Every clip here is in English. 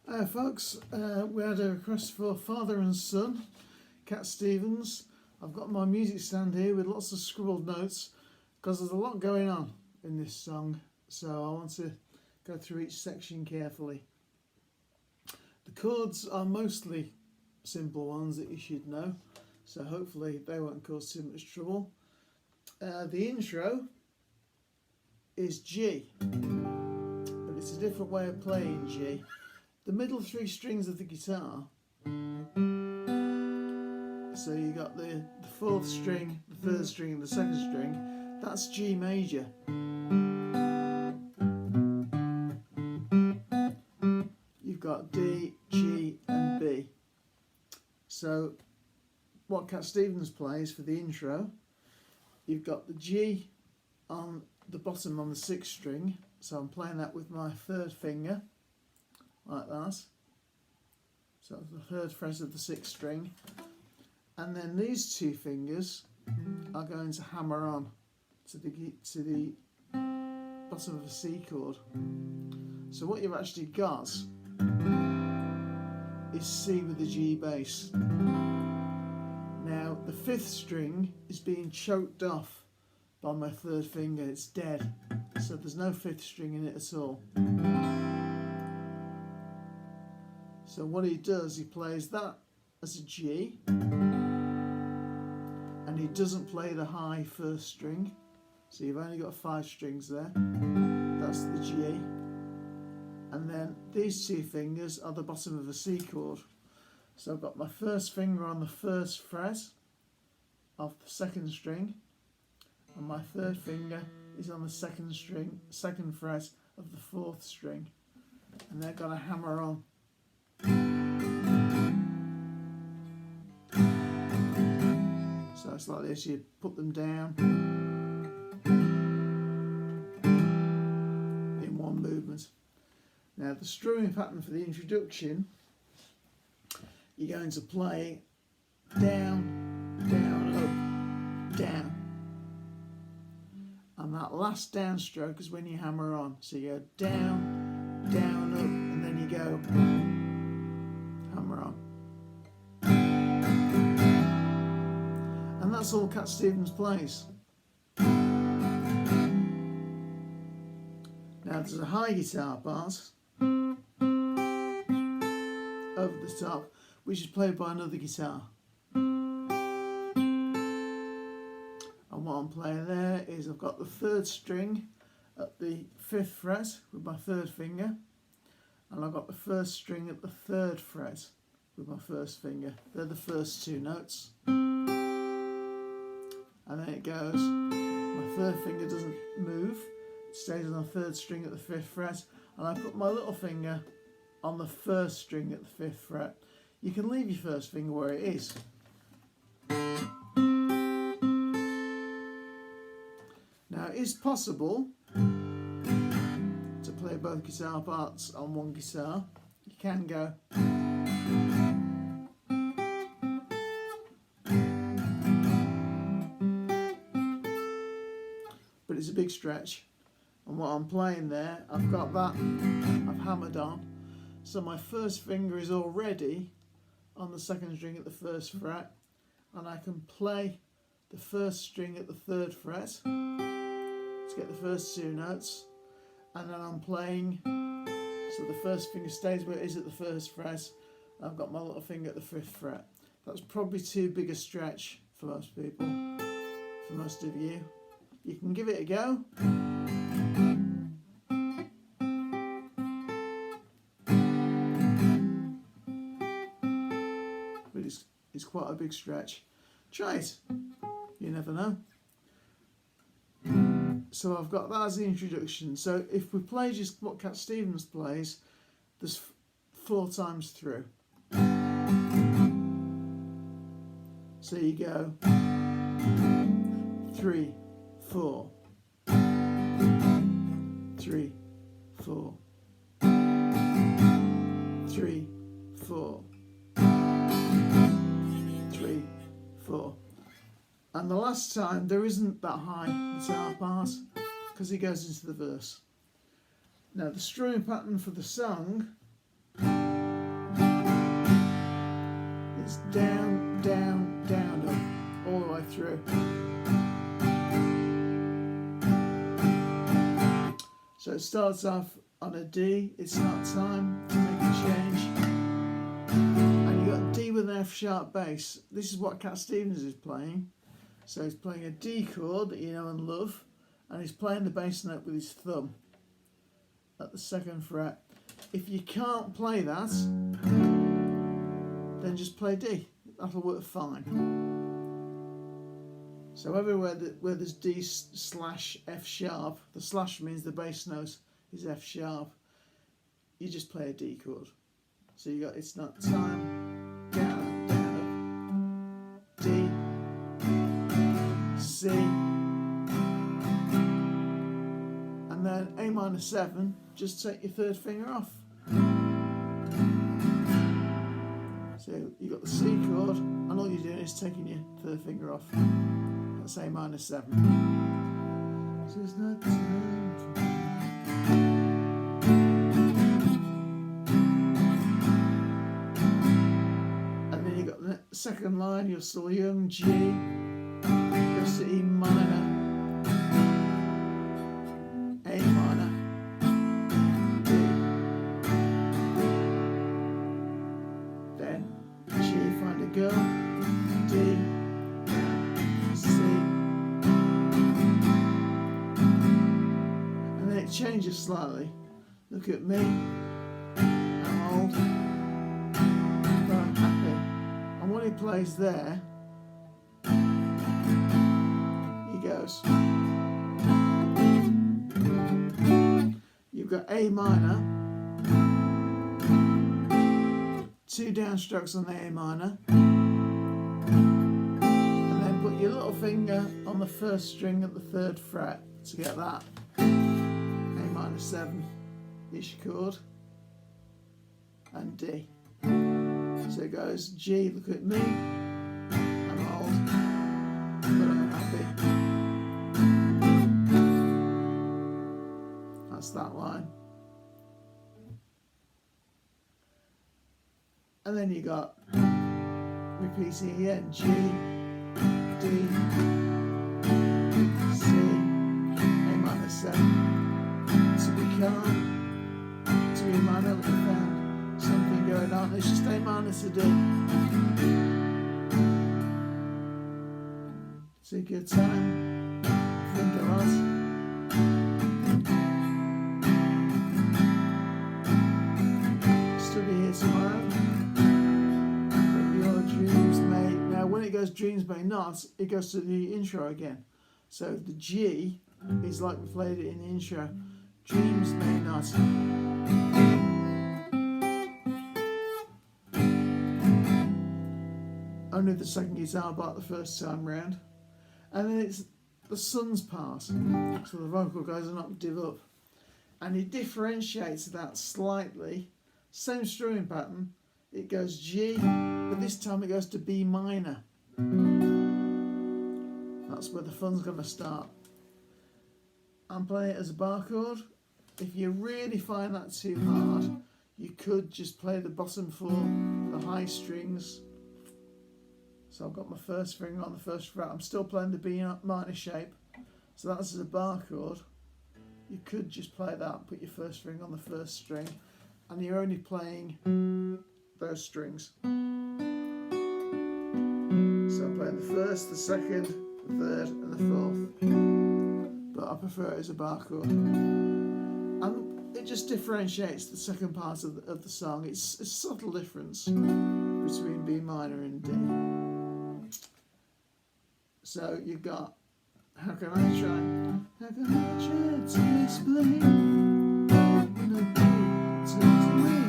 Hi folks, we had a request for Father and Son, Cat Stevens. I've got my music stand here with lots of scribbled notes because there's a lot going on in this song, so I want to go through each section carefully. The chords are mostly simple ones that you should know, so hopefully they won't cause too much trouble. The intro is G, but it's a different way of playing G. The middle three strings of the guitar, so you got the fourth string, the third string and the second string, that's G major. You've got D, G and B. So what Cat Stevens plays for the intro, you've got the G on the bottom on the sixth string, so I'm playing that with my third finger, like that. So the third fret of the sixth string, and then these two fingers are going to hammer on to the bottom of a C chord. So what you've actually got is C with the G bass. Now the fifth string is being choked off by my third finger, it's dead, so there's no fifth string in it at all. So what he does, he plays that as a G, and he doesn't play the high first string, so you've only got 5 strings there, that's the G, and then these two fingers are the bottom of a C chord. So I've got my first finger on the first fret of the second string, and my third finger is on the second fret of the fourth string, and they're going to hammer on. So it's like this, you put them down in one movement. Now the strumming pattern for the introduction, you're going to play down, down, up, down. And that last down stroke is when you hammer on. So you go down, down, up, and then you go hammer on. And that's all Cat Stevens plays. Now there's a high guitar part over the top, which is played by another guitar. And what I'm playing there is I've got the third string at the 5th fret with my third finger, and I've got the first string at the 3rd fret with my first finger. They're the first two notes. And then it goes, my third finger doesn't move, it stays on the 3rd string at the 5th fret, and I put my little finger on the first string at the 5th fret. You can leave your first finger where it is. Now it is possible to play both guitar parts on one guitar. You can go but it's a big stretch, and what I'm playing there, I've got that, I've hammered on, so my first finger is already on the 2nd string at the 1st fret, and I can play the 1st string at the 3rd fret to get the first two notes, and then I'm playing, so the first finger stays where it is at the 1st fret, I've got my little finger at the 5th fret. That's probably too big a stretch for most people, for most of you. You can give it a go. But it's quite a big stretch. Try it. You never know. So I've got that as the introduction. So if we play just what Cat Stevens plays, there's 4 times through. So you go 3, 4, 3, 4, 3, 4, 3, 4. And the last time there isn't that high guitar part because he goes into the verse. Now the strumming pattern for the song through. So it starts off on a D. It's not time to make a change. And you got D with an F sharp bass. This is what Cat Stevens is playing. So he's playing a D chord that you know and love, and he's playing the bass note with his thumb at the 2nd fret. If you can't play that, then just play D. That'll work fine. So everywhere where there's D slash F sharp, the slash means the bass note is F sharp, you just play a D chord. So you got it's not time, down, down, up, D, C, and then A minor 7, just take your 3rd finger off. So you got the C chord, and all you're doing is taking your 3rd finger off. That's A minor 7. So it's not time for me. And then you got the 2nd line, you're still young, G, goes to E minor, A minor, D, then G, find a girl, D, C, and then it changes slightly. Look at me, I'm old, but I'm happy. And when he plays there, he goes. You've got A minor, 2 downstrokes on the A minor, and then put your little finger on the 1st string at the 3rd fret to get that. A minor 7 is your chord, and D. So it goes G, look at me, I'm old, but I'm happy. That's that line. And then you got repeating again, G, D, C, A minor 7. To be calm, to be minor, we found something going on. It's just A minor to D. Take your time, think a lot. Still be here tomorrow. Dreams may. Now when it goes dreams may not, it goes to the intro again. So the G is like we played it in the intro. Dreams may not. Only the 2nd guitar part the 1st time round. And then it's the sun's part. So the vocal goes an octave up. And he differentiates that slightly. Same strumming pattern. It goes G, but this time it goes to B minor. That's where the fun's going to start. I'm playing it as a bar chord. If you really find that too hard, you could just play the bottom 4, the high strings. So I've got my 1st finger on the 1st fret. I'm still playing the B minor shape. So that's as a bar chord. You could just play that, put your 1st finger on the 1st string, and you're only playing those strings. So I'm playing the 1st, the 2nd, the 3rd and the 4th, but I prefer it as a bar chord, and it just differentiates the 2nd part of the song. It's a subtle difference between B minor and D. So you've got, how can I try to explain when I turns away?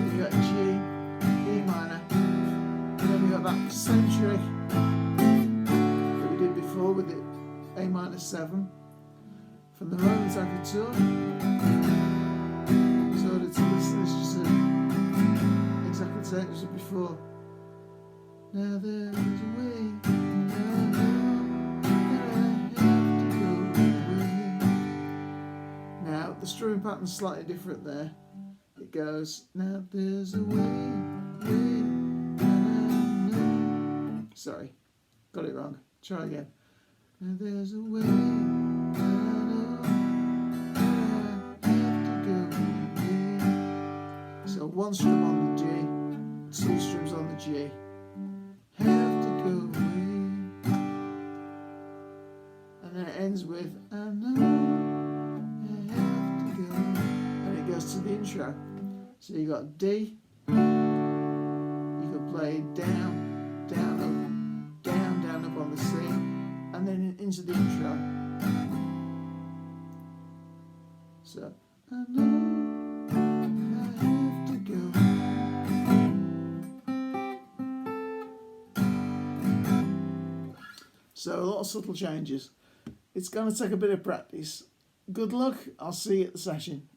You got G, E minor, and then we got that same trick that we did before with the A minor 7 from the Romans Tour. So to listen, it's just exactly the same as before. Now there's a way, now the strumming pattern's slightly different there. It goes, now there's a way, sorry. Got it wrong. Try again. Now there's a way I know I have to go with. So one strum on the G, two strums on the G. Have to go with. And then it ends with I know I have to go. And it goes to the intro. So you got D. You could play down, down, up, down, down, up on the C, and then into the intro. So I know I have to go. So a lot of subtle changes. It's going to take a bit of practice. Good luck. I'll see you at the session.